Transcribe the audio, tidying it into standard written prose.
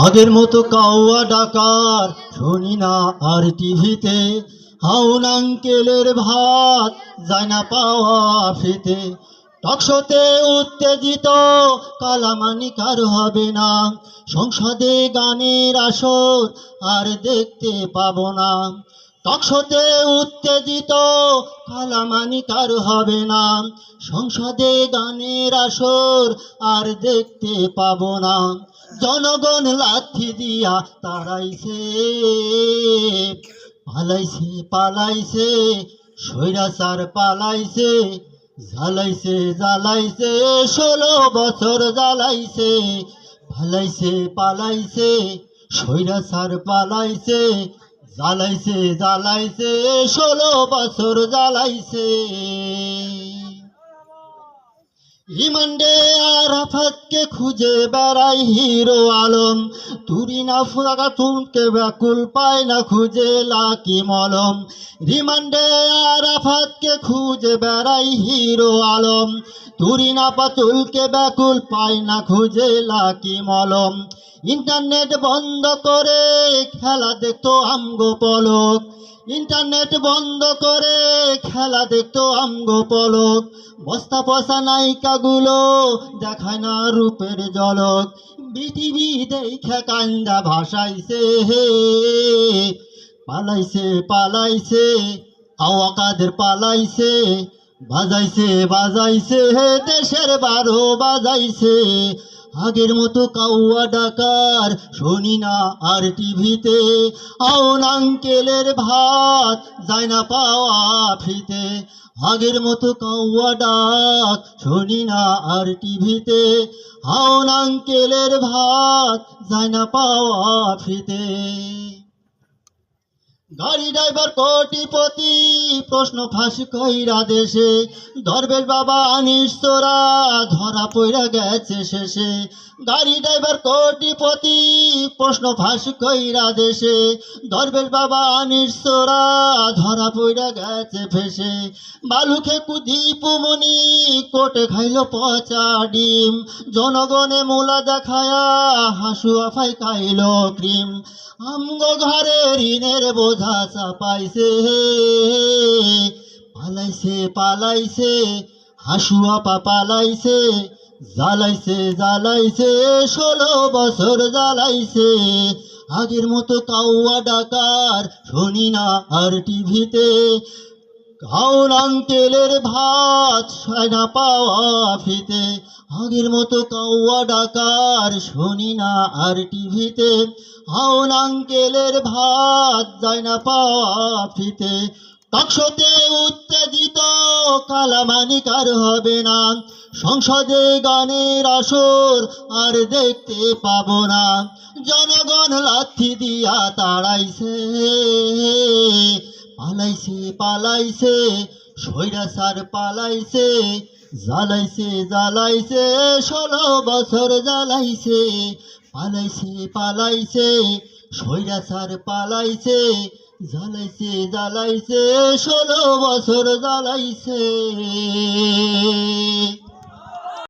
আগের মতো কাউয়া ডাকার শুনি না আর টিভিতে। হাউন আঙ্কেলের ভাত যায় না পাওয়া ফিতে। টকশোতে উত্তেজিত কালামানিকার হবে না। সংসদে গানের আসর আর দেখতে পাবো না। টকশোতে উত্তেজিত কালামানিকার হবে না। সংসদে গানের আসর আর দেখতে পাবো না। জনগণ লাথি দিয়া তাড়াইছে, পালাইছে পালাইছে, স্বৈরাচার পালাইছে, জ্বালাইছে জ্বালাইছে, 16 বছর জ্বালাইছে। পালাইছে পালাইছে, স্বৈরাচার পালাইছে, জ্বালাইছে জ্বালাইছে, 16 বছর জ্বালাইছে। রিমান্ডে আরাফাতকে খুঁজে বেড়াই হিরো আলম। তুরিনা ফুরাকা তুমকে ব্যাকুল পায় না খুঁজে লাকি মলম। রিমান্ডে আরাফাতকে খুঁজে বেড়াই হিরো আলম। তুরিনা পাতুলকে ব্যাকুল পায় না খুঁজে লাকি মলম। ইন্টারনেট বন্ধ করে খেলা দেখতো আমগো পলক। ইন্টারনেট বন্ধ করে খেলা দেখতো আমগো পলক। বস্তা পচা নায়িকাগুলো দেখায় না রূপের ঝলক। বিটিভি দেখে কান্দা ভাসাইছে, পালাইছে পালাইছে, আওয়াকাদের পালাইছে, বাজাইছে বাজাইছে, দেশের 12 বাজাইছে। আগের মতো কাউয়া ডাকার শুনি না আর টিভিতে। আউন আঙ্কেলের ভাত যায় না পাওয়া ফিতে। আগের মতো কাউয়া ডাক শুনি না আর টিভিতে। আউন আঙ্কেলের ভাত যায় না পাওয়া ফিতে। গাড়ি ড্রাইভার কোটিপতি প্রশ্ন ফাঁস কইরা দেশে। দরবেশ বাবা আনিস চোরা ধরা পইরা গেছে শেষে। গাড়ি ড্রাইভার কোটিপতি প্রশ্ন ফাঁস কইরা দেশে। দরবেশ বাবা আনিস চোরা ধরা পইরা গেছে ফেসে। বালুখে কুদীপুমনি কোটে খাইল পচা ডিম। জনগণে মোলা দেখায়া হাসুয়া ফাই খাইল ক্রিম। আমগো ঘরে ঋণের বোঝা চাপাইছে, পালাইছে পালাইছে, হাসুয়া পা পালাইছে, জ্বালাইছে জ্বালাইছে, 16 বছর জ্বালাইছে। আগের মতো কাউয়া ডাকার শুনি না আর টিভিতে। আউন আঙ্কেলের ভাত হয় না পাওয়া ফিতে। আগের মতো কাউয়া ডাকার শুনি না আর টিভিতে। আউন আঙ্কেলের ভাত যায় না পাওয়া ফিতে। টকশোতে উত্তেজিত কালামানিকার হবে না। সংসদে গানের আসর আর দেখতে পাবো না। জনগণ লাথি দিয়া তাড়াইছে, পালাইছে পালাইছে, স্বৈরাচার পালাইছে, জ্বালাইছে জ্বালাইছে, 16 বছর জ্বালাইছে। পালাইছে পালাইছে, স্বৈরাচার পালাইছে, জ্বালাইছে জ্বালাইছে, 16 বছর জ্বালাইছে।